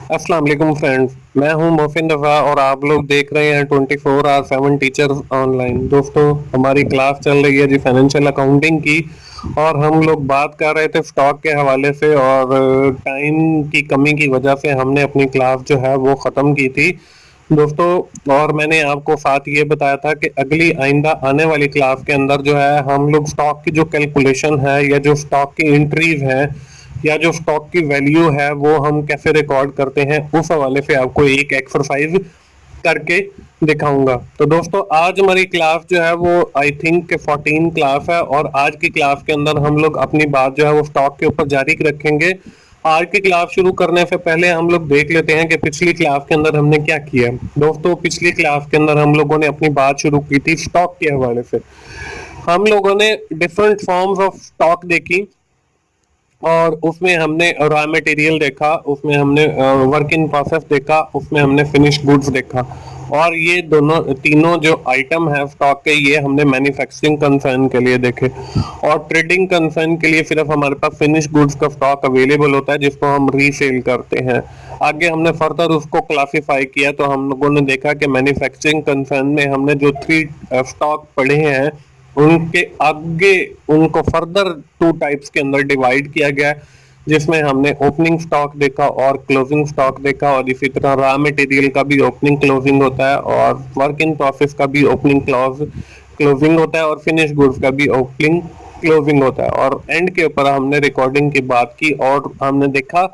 अस्सलाम वालेकुम फ्रेंड्स, मैं हूं मोहसिन रफ़ा और आप लोग देख रहे हैं 24 आवर 7 टीचर्स ऑनलाइन। दोस्तों, हमारी क्लास चल रही है जी फाइनेंशियल अकाउंटिंग की और हम लोग बात कर रहे थे स्टॉक के हवाले से और टाइम की कमी की वजह से हमने अपनी क्लास जो है वो ख़त्म की थी दोस्तों। और मैंने आपको साथ ये बताया था कि अगली आइंदा आने वाली क्लास के अंदर जो है हम लोग स्टॉक की जो कैलकुलेशन है या जो स्टॉक की एंट्रीज है या जो स्टॉक की वैल्यू है वो हम कैसे रिकॉर्ड करते हैं उस हवाले से आपको एक एक्सरसाइज करके दिखाऊंगा। तो दोस्तों, आज हमारी क्लास जो है वो आई थिंक 14 क्लास है और आज की क्लास के अंदर हम लोग अपनी बात जो है वो स्टॉक के ऊपर जारी रखेंगे। आज की क्लास शुरू करने से पहले हम लोग देख लेते हैं कि पिछली क्लास के अंदर हमने क्या किया। दोस्तों, पिछली क्लास के अंदर हम लोगों ने अपनी बात शुरू की थी स्टॉक के हवाले से। हम लोगों ने डिफरेंट फॉर्म्स ऑफ स्टॉक देखी और उसमें हमने रॉ मटेरियल देखा, उसमें हमने वर्क इन प्रोसेस देखा, उसमें हमने फिनिश गुड्स देखा। और ये दोनों तीनों जो आइटम है स्टॉक के, ये हमने मैन्युफैक्चरिंग कंसर्न के लिए देखे और ट्रेडिंग कंसर्न के लिए सिर्फ हमारे पास फिनिश गुड्स का स्टॉक अवेलेबल होता है जिसको हम रीसेल करते हैं। आगे हमने फर्दर उसको क्लासिफाई किया तो हम लोगों ने देखा कि मैन्युफैक्चरिंग कंसर्न में हमने जो 3 स्टॉक पढ़े हैं उनके आगे उनको फर्दर 2 टाइप्स के अंदर डिवाइड किया गया, जिसमें हमने ओपनिंग स्टॉक देखा और क्लोजिंग स्टॉक देखा। और इसी तरह रॉ मटेरियल का भी ओपनिंग क्लोजिंग होता है और वर्क इन प्रोसेस का भी ओपनिंग क्लोजिंग होता है और फिनिश गुड्स का भी ओपनिंग क्लोजिंग होता है। और एंड के ऊपर हमने रिकॉर्डिंग की बात की और हमने देखा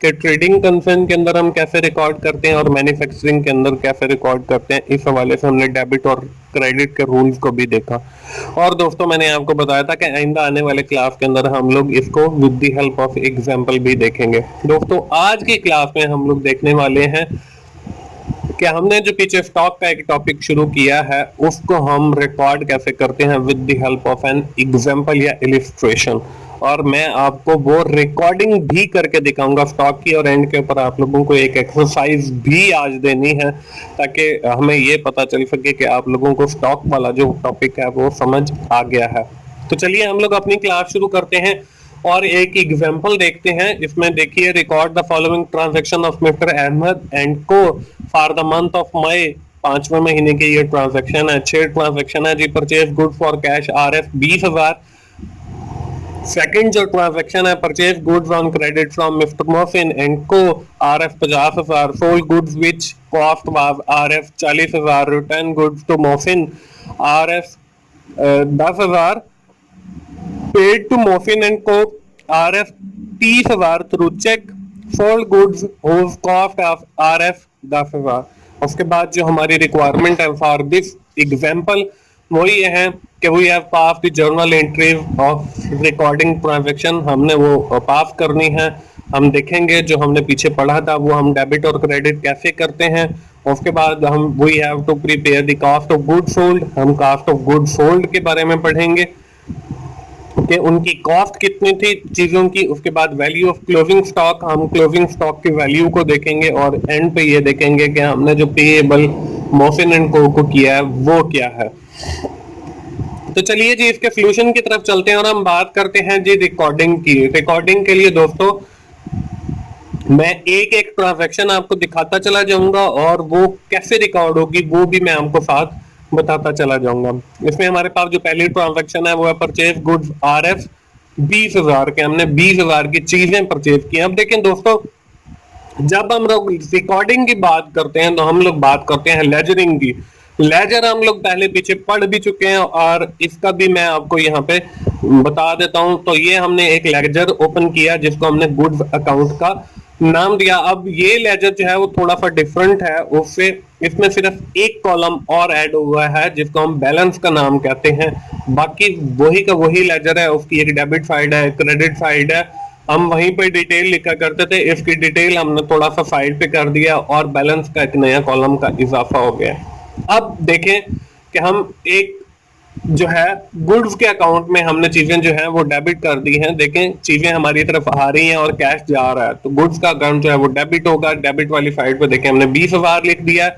कि ट्रेडिंग कंसर्न के अंदर हम कैसे रिकॉर्ड करते हैं और मैन्युफैक्चरिंग के अंदर कैसे रिकॉर्ड करते हैं। इस हवाले से हमने डेबिट और क्रेडिट के रूल्स को भी देखा। और दोस्तों, मैंने आपको बताया था कि आइंदा आने वाले क्लास के अंदर हम लोग इसको with the help of example भी देखेंगे। दोस्तों, आज की क्लास में हम लोग देखने वाले हैं कि हमने जो पीछे स्टॉक का एक टॉपिक शुरू किया है उसको हम रिकॉर्ड कैसे करते हैं with the help of an example या इलिस्ट्रेशन। और मैं आपको वो रिकॉर्डिंग भी करके दिखाऊंगा स्टॉक की और एंड के ऊपर आप लोगों को एक एक्सरसाइज भी आज देनी है ताकि हमें ये पता चल सके कि आप लोगों को स्टॉक वाला जो टॉपिक है वो समझ आ गया है। तो चलिए हम लोग अपनी क्लास शुरू करते हैं और एक एग्जांपल देखते हैं। इसमें देखिए, record the following transaction of mister Ahmed and co for the month of May. 5वें महीने की ये ट्रांजैक्शन है, 6 ट्रांजैक्शन है जी। Purchase good for cash RF 20,000। Second जो ट्रांजैक्शन है, purchase goods on credit from mister Mohsin and co RF 50,000। Sold goods which cost was RF 40,000। Return goods to Mohsin RF 10,000। Paid to Mohsin and co RF 30,000 through check. Sold goods whose cost of RF 10,000। उसके बाद जो हमारी requirement है for this example वो ये है कि we have pass the journal entries of recording transaction. हमने वो पास करनी है। हम देखेंगे जो हमने पीछे पढ़ा था वो हम डेबिट और क्रेडिट कैसे करते हैं। उसके बाद हम we have to prepare the cost of good sold. हम कॉस्ट ऑफ गुड सोल्ड के बारे में पढ़ेंगे कि उनकी कॉस्ट कितनी थी चीजों की। उसके बाद वैल्यू ऑफ क्लोजिंग स्टॉक, हम क्लोजिंग स्टॉक की वैल्यू को देखेंगे और एंड पे ये देखेंगे कि हमने जो पेएबल मोफिन एंड को किया है वो क्या है। तो चलिए जी इसके सोल्यूशन की तरफ चलते हैं और हम बात करते हैं जी रिकॉर्डिंग की। रिकॉर्डिंग के लिए दोस्तों मैं एक एक ट्रांजैक्शन आपको दिखाता चला जाऊंगा और वो कैसे रिकॉर्ड होगी वो भी मैं आपको साथ बताता चला जाऊंगा। इसमें हमारे पास जो पहली ट्रांजैक्शन है वो है परचेज गुड्स RF 20,000 के। हमने 20,000 की चीजें परचेज की। अब देखें दोस्तों, जब हम लोग रिकॉर्डिंग की बात करते हैं तो हम लोग बात करते हैं लेजरिंग की। लेजर हम लोग पहले पीछे पढ़ भी चुके हैं और इसका भी मैं आपको यहाँ पे बता देता हूं। तो ये हमने एक लेजर ओपन किया जिसको हमने गुड्स अकाउंट का नाम दिया। अब ये लेजर जो है वो थोड़ा सा डिफरेंट है उससे, इसमें सिर्फ एक कॉलम और ऐड हुआ है जिसको हम बैलेंस का नाम कहते हैं। बाकी वही का वही लेजर है, उसकी एक डेबिट साइड है, क्रेडिट साइड है। हम वहीं पे डिटेल लिखा करते थे, इसकी डिटेल हमने थोड़ा सा साइड पे कर दिया और बैलेंस का एक नया कॉलम का इजाफा हो गया। अब देखें कि हम एक जो है गुड्स के अकाउंट में हमने चीजें जो है वो डेबिट कर दी हैं। देखें चीजें हमारी तरफ आ रही हैं और कैश जा रहा है, तो गुड्स का अकाउंट जो है वो डेबिट होगा। डेबिट वाली साइड पे देखें हमने 20,000 लिख दिया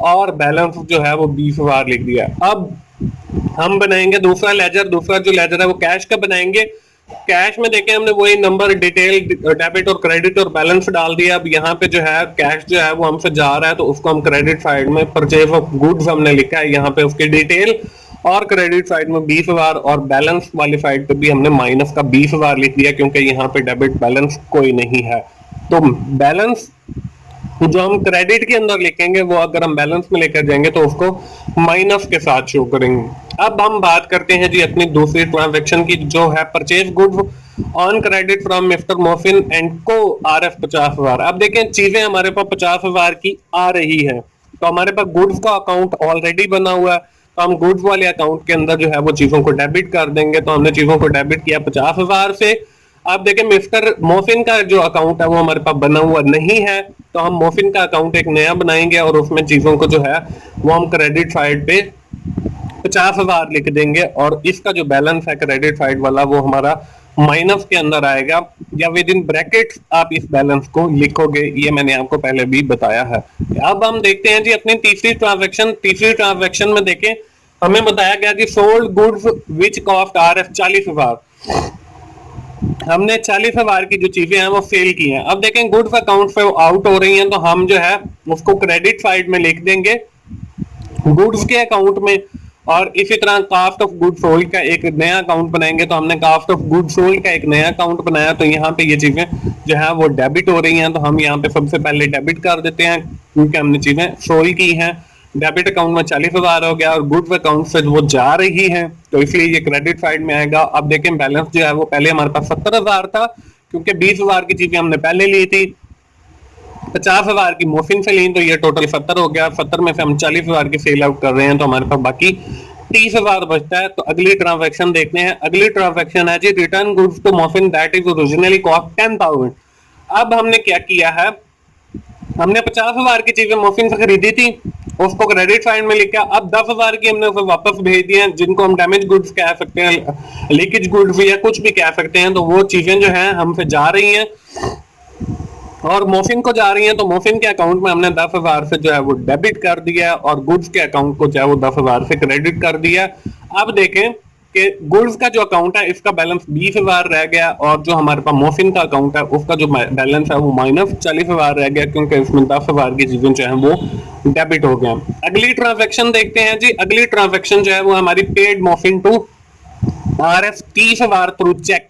और बैलेंस जो है वो 20,000 लिख दिया। अब हम बनाएंगे दूसरा लेजर। दूसरा जो लेजर है वो कैश का बनाएंगे कैश में देखें हमने वही नंबर डिटेल डेबिट और क्रेडिट और बैलेंस डाल दिया। अब यहाँ पे जो है कैश जो है वो हमसे जा रहा है तो उसको हम क्रेडिट साइड में परचेज ऑफ गुड्स हमने लिखा है यहाँ पे उसकी डिटेल, और क्रेडिट साइड में 20,000 और बैलेंस वाली साइड पे भी हमने माइनस का 20,000 लिख दिया क्योंकि यहाँ पे डेबिट बैलेंस कोई नहीं है। तो बैलेंस जो हम क्रेडिट के अंदर लिखेंगे वो अगर हम बैलेंस में लेकर जाएंगे तो उसको माइनस के साथ शो करेंगे। अब हम बात करते हैं जी अपनी दूसरी ट्रांजैक्शन की जो है purchase goods on credit from mister Mohsin and co RF 50,000। अब देखें चीजें हमारे पास 50,000 की आ रही है तो हमारे पास गुड्स का अकाउंट ऑलरेडी बना हुआ है तो हम गुड्स वाले अकाउंट के अंदर जो है वो चीजों को डेबिट कर देंगे। तो हमने चीजों को डेबिट किया 50,000 से। अब देखें मिस्टर मोहसिन का जो अकाउंट है वो हमारे पास बना हुआ नहीं है तो हम मोहसिन का अकाउंट एक नया बनाएंगे और उसमें चीजों को जो है वो हम क्रेडिट साइड पे 50,000 लिख देंगे और इसका जो बैलेंस है क्रेडिट साइड वाला वो हमारा माइनस के अंदर आएगा या विद इन ब्रैकेट्स आप इस बैलेंस को लिखोगे, ये मैंने आपको पहले भी बताया है। अब हम देखते हैं जी अपनी तीसरी ट्रांजैक्शन। तीसरी ट्रांजैक्शन में देखें हमें बताया गया कि sold goods which cost RF 40,000। हमने 40,000 की जो चीजें हैं वो सेल की हैं। अब देखें गुड्स अकाउंट से आउट हो रही हैं तो हम जो है उसको क्रेडिट साइड में लिख देंगे गुड्स के अकाउंट में, और इसी तरह कास्ट ऑफ गुड सोल्ड का एक नया अकाउंट बनाएंगे। तो हमने कास्ट ऑफ गुड सोल्ड का एक नया अकाउंट बनाया तो यहाँ पे ये चीजें जो है वो डेबिट हो रही हैं तो हम यहाँ पे सबसे पहले डेबिट कर देते हैं क्योंकि हमने चीजें सोल्ड की हैं। डेबिट अकाउंट में 40,000 हो गया और गुड्स अकाउंट से वो जा रही है तो इसलिए ये क्रेडिट साइड में आएगा। अब देखें बैलेंस जो है वो पहले हमारे पास 70,000 था क्योंकि 20,000 की चीजें हमने पहले ली थी, 50,000 की मोहसिन से ली तो ये टोटल 70 हो गया। 70 में से हम 40,000 की सेल आउट कर रहे हैं तो हमारे पास बाकी 30,000 बचता है। तो अगली ट्रांजैक्शन देखते हैं। अगली ट्रांजैक्शन है जी return goods to Mohsin that is originally cost 10,000। अब हमने क्या किया है, हमने 50,000 की चीजें मोहसिन से खरीदी थी उसको क्रेडिट साइड में लिखा। अब 10,000 की हमने उसे वापस भेज दिए जिनको हम डैमेज गुड्स कह सकते हैं, लीकेज गुड्स या कुछ भी कह सकते हैं। तो वो चीजें जो है हमसे जा रही हैं और मोहसिन को जा रही हैं तो मोहसिन के अकाउंट में हमने 10,000 से जो है वो डेबिट कर दिया और गुड्स के अकाउंट को जो है वो 10,000 से क्रेडिट कर दिया। अब देखें कि गुड्स का जो अकाउंट है इसका बैलेंस 20,000 रह गया और जो हमारे पास मोहसिन का अकाउंट है उसका जो बैलेंस है वो माइनस 40,000 रह गया क्योंकि इसमें 10,000 की चीजें जो है वो डेबिट हो गया। अगली ट्रांजैक्शन देखते हैं जी। अगली ट्रांजैक्शन जो है वो हमारी paid Mohsin to RF 30,000 through cheque.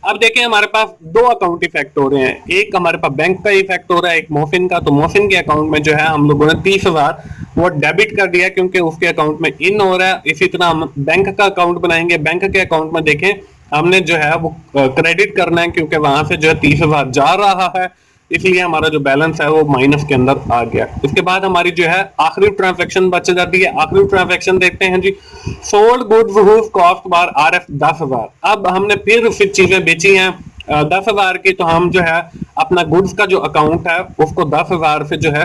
अब देखें हमारे पास दो अकाउंट इफेक्ट हो रहे हैं, एक हमारे पास बैंक का इफेक्ट हो रहा है एक मोहसिन का। तो मोहसिन के अकाउंट में जो है हम लोगों ने 30,000 वो डेबिट कर दिया क्योंकि उसके अकाउंट में इन हो रहा है। इसी तरह हम बैंक का अकाउंट बनाएंगे, बैंक के अकाउंट में देखें हमने जो है वो क्रेडिट करना है क्योंकि वहां से जो है 30,000 जा रहा है इसलिए हमारा जो बैलेंस है वो माइनस के अंदर आ गया। इसके बाद हमारी जो है आखिरी ट्रांजैक्शन बच जाती है। आखिरी ट्रांजैक्शन देखते हैं जी। सोल्ड गुड्स हुज कॉस्ट बार RF 10,000। अब हमने फिर चीजें बेची हैं 10,000 की तो हम जो है अपना गुड्स का जो अकाउंट है उसको 10,000 से जो है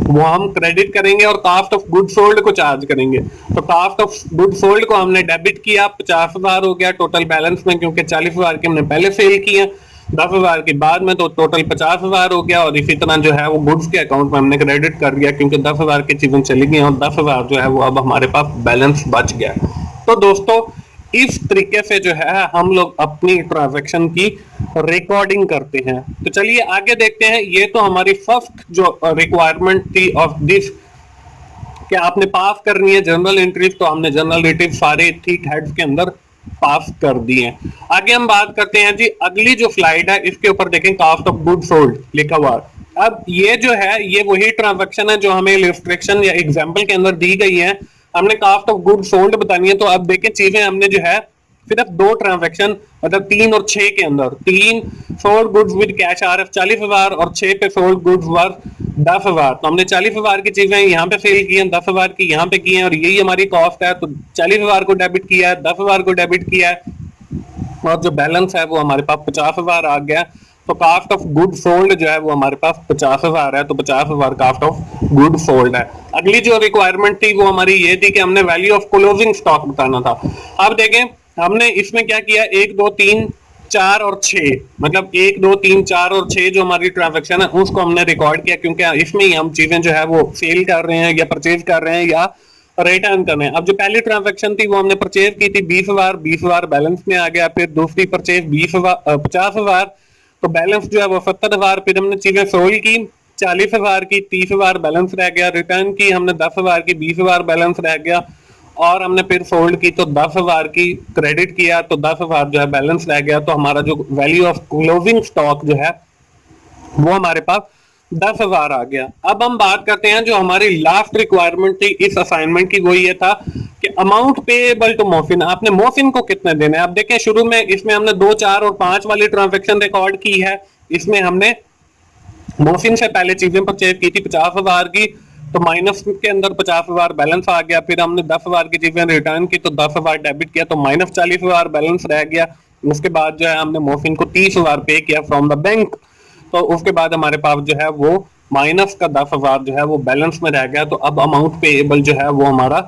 वो हम क्रेडिट करेंगे और कास्ट ऑफ गुड सोल्ड को चार्ज करेंगे। तो कास्ट ऑफ गुड सोल्ड को हमने डेबिट किया 50,000 हो गया टोटल बैलेंस में क्योंकि 40,000 की हमने पहले सेल की है 10,000 के बाद में तो टोटल 50,000 हो गया और इसी तरह जो है वो गुड्स के अकाउंट में हमने क्रेडिट कर दिया क्योंकि 10,000 की चीजें चली गई और 10,000 जो है वो अब हमारे पास बैलेंस बच गया। तो दोस्तों इस तरीके से जो है हम लोग अपनी ट्रांजैक्शन की रिकॉर्डिंग करते हैं। तो चलिए आगे देखते हैं। ये तो हमारी फर्स्ट जो रिक्वायरमेंट थी ऑफ दिस कि आपने पास करनी है जनरल एंट्रीज, तो हमने जनरल एंट्रीज सारे ठीक हेड्स के अंदर पास कर दिए। आगे हम बात करते हैं जी। अगली जो स्लाइड है इसके ऊपर देखें कास्ट ऑफ गुड सोल्ड लिखा हुआ। अब ये जो है ये वही ट्रांजैक्शन है जो हमें इलस्ट्रेशन या एग्जांपल के अंदर दी गई है। हमने कास्ट ऑफ गुड सोल्ड बतानी है तो अब देखें चीजें हमने जो है सिर्फ दो ट्रांजैक्शन मतलब 3 और 6 के अंदर 3 sold goods with cash RF 40,000 और 6 पे सोल्ड गुड्स वर्थ 10,000। तो हमने 40,000 की चीजें यहाँ पे सेल की हैं 10,000 की यहाँ पे की हैं और यही हमारी कॉस्ट है। तो 40,000 को डेबिट किया है 10,000 को डेबिट किया है और जो बैलेंस है वो हमारे पास 50,000 आ गया। तो कास्ट ऑफ गुड सोल्ड जो है वो हमारे पास 50,000 है। तो 50,000 कास्ट ऑफ गुड सोल्ड है। अगली जो रिक्वायरमेंट थी वो हमारी ये थी कि हमने वैल्यू ऑफ क्लोजिंग स्टॉक बताना था। अब देखें हमने इसमें क्या किया 1 2 3 4 और 6 मतलब 1 2 3 4 और 6 जो हमारी ट्रांजैक्शन है उसको हमने रिकॉर्ड किया क्योंकि इसमें ही हम चीजें जो है वो सेल कर रहे हैं या परचेज कर रहे हैं या रिटर्न करने हैं। अब जो पहली ट्रांजैक्शन थी वो हमने परचेज की थी 20,000 बैलेंस में आ गया। फिर दूसरी परचेज 50,000, तो बैलेंस जो है वो 70,000। फिर हमने चीजें सोल्ड की 40,000 की, 30,000 बैलेंस रह गया। रिटर्न की हमने 10,000 की, 20,000 बैलेंस रह गया। और हमने फिर सोल्ड की तो 10,000 की, क्रेडिट किया तो 10,000 जो है बैलेंस रह गया। तो हमारा जो वैल्यू ऑफ क्लोजिंग स्टॉक जो है वो हमारे पास 10,000 आ गया। अब हम बात करते हैं जो हमारी लास्ट रिक्वायरमेंट थी इस असाइनमेंट की, वो ये था कि अमाउंट पेएबल टू मोहसिन, आपने मोहसिन को कितने देने। अब देखें शुरू में इसमें हमने 2, 4 और 5 वाली ट्रांजेक्शन रिकॉर्ड की है। इसमें हमने मोहसिन से पहले चीजें परचेज की थी 50,000 की, तो माइनस के अंदर 50,000 बैलेंस आ गया। फिर हमने 10,000 की चीजें रिटर्न की तो 10,000 डेबिट किया, तो माइनस 40,000 बैलेंस रह गया। उसके बाद जो है हमने मोहसिन को 30,000 पे किया फ्रॉम द बैंक। तो उसके बाद हमारे पास जो है वो माइनस का 10,000 जो है वो बैलेंस में रह गया। तो अब अमाउंट पेएबल जो है वो हमारा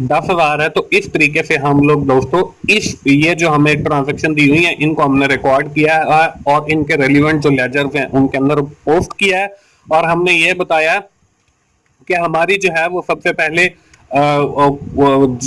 10,000 है। तो इस तरीके से हम लोग दोस्तों इस ये जो हमें ट्रांजेक्शन दी हुई है इनको हमने रिकॉर्ड किया है और इनके रेलिवेंट जो लेजर्स हैं उनके अंदर पोस्ट किया है। और हमने ये बताया कि हमारी जो है वो सबसे पहले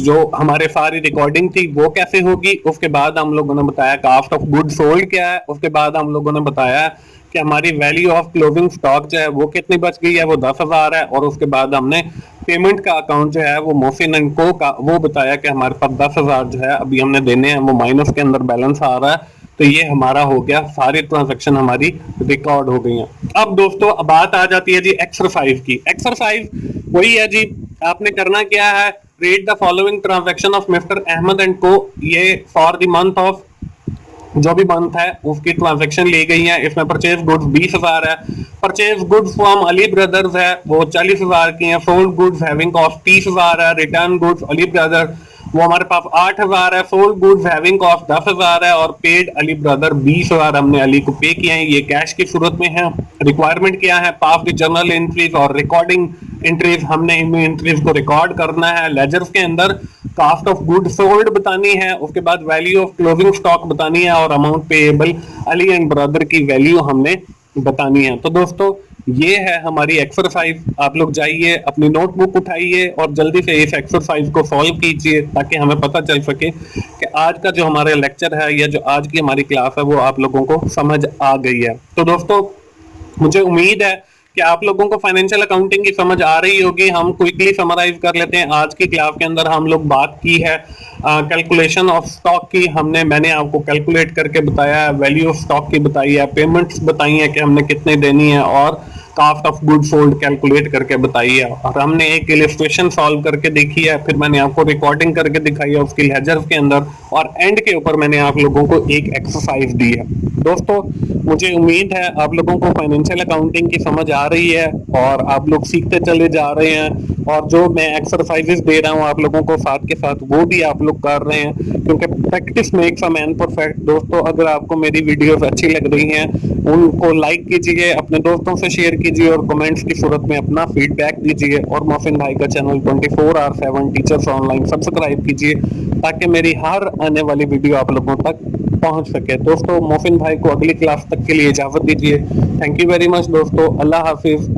जो हमारे सारी रिकॉर्डिंग थी वो कैसे होगी। उसके बाद हम लोगों ने बताया कास्ट ऑफ गुड सोल्ड क्या है। उसके बाद हम लोगों ने बताया कि हमारी वैल्यू ऑफ क्लोजिंग स्टॉक जो है वो कितनी बच गई है, वो 10,000 है। और उसके बाद हमने पेमेंट का अकाउंट जो है वो मोहसिन एंड को का वो बताया कि हमारे पास 10,000 जो है अभी हमने देने हैं, वो माइनस के अंदर बैलेंस आ रहा है। तो ये हमारा हो गया, सारी ट्रांजैक्शन हमारी रिकॉर्ड हो गई हैं। अब दोस्तों बात आ जाती है जी एक्सरसाइज की। एक्सरसाइज वही है जी, आपने करना क्या है, read the following transaction of mister Ahmed and को। ये फॉर द मंथ ऑफ जो भी मंथ है उसकी ट्रांजैक्शन ली गई है। इसमें परचेज गुड्स 20,000 है, purchase goods from Ali brothers है वो 40,000 की है, सोल्ड गुड्स हैविंग कॉस्ट 30,000 है, रिटर्न गुड्स अली ब्रदर वो हमारे पास 8,000 है, सोल्ड गुड्स हैविंग कॉस्ट 10,000 है और पेड अली ब्रदर 20,000 हमने अली को पे किए हैं। ये कैश की सूरत में है। रिक्वायरमेंट क्या है, पास द जर्नल एंट्रीज और रिकॉर्डिंग एंट्रीज, हमने इन एंट्रीज को रिकॉर्ड करना है। लेजर्स के अंदर कास्ट ऑफ गुड सोल्ड बतानी है, उसके बाद वैल्यू ऑफ क्लोजिंग स्टॉक बतानी है और amount payable Ali and brother की वैल्यू हमने बतानी है। तो दोस्तों ये है हमारी एक्सरसाइज। आप लोग जाइए अपनी नोटबुक उठाइए और जल्दी से इस एक्सरसाइज को सॉल्व कीजिए ताकि हमें पता चल सके कि आज का जो हमारा लेक्चर है या जो आज की हमारी क्लास है वो आप लोगों को समझ आ गई है। तो दोस्तों मुझे उम्मीद है कि आप लोगों को फाइनेंशियल अकाउंटिंग की समझ आ रही होगी। हम क्विकली समराइज कर लेते हैं। आज की क्लास के अंदर हम लोग बात की है कैलकुलेशन ऑफ स्टॉक की। मैंने आपको कैलकुलेट करके बताया है, वैल्यू ऑफ स्टॉक की बताई है, पेमेंट्स बताई है कि हमने कितने देनी है और cost of good sold calculate करके बताई है। और हमने एक इलस्ट्रेशन सॉल्व करके देखी है, फिर मैंने आपको रिकॉर्डिंग करके दिखाई है उसकी लेजर के अंदर, और एंड के ऊपर मैंने आप लोगों को एक एक्सरसाइज दी है। दोस्तों मुझे उम्मीद है आप लोगों को फाइनेंशियल अकाउंटिंग की समझ आ रही है और आप लोग सीखते चले जा रहे हैं। और जो मैं एक्सरसाइजेस दे रहा हूँ आप लोगों को साथ के साथ वो भी आप लोग कर रहे हैं, क्योंकि practice makes a man perfect. दोस्तों अगर आपको मेरी वीडियोस अच्छी लग रही हैं उनको लाइक कीजिए, अपने दोस्तों से शेयर कीजिए और कमेंट्स की सूरत में अपना फीडबैक दीजिए। और मोहसिन भाई का चैनल 24/7 टीचर्स ऑनलाइन सब्सक्राइब कीजिए ताकि मेरी हर आने वाली वीडियो आप लोगों तक पहुंच सके। दोस्तों मोहसिन भाई को अगली क्लास तक के लिए इजाजत दीजिए। थैंक यू वेरी मच दोस्तों, अल्लाह हाफिज।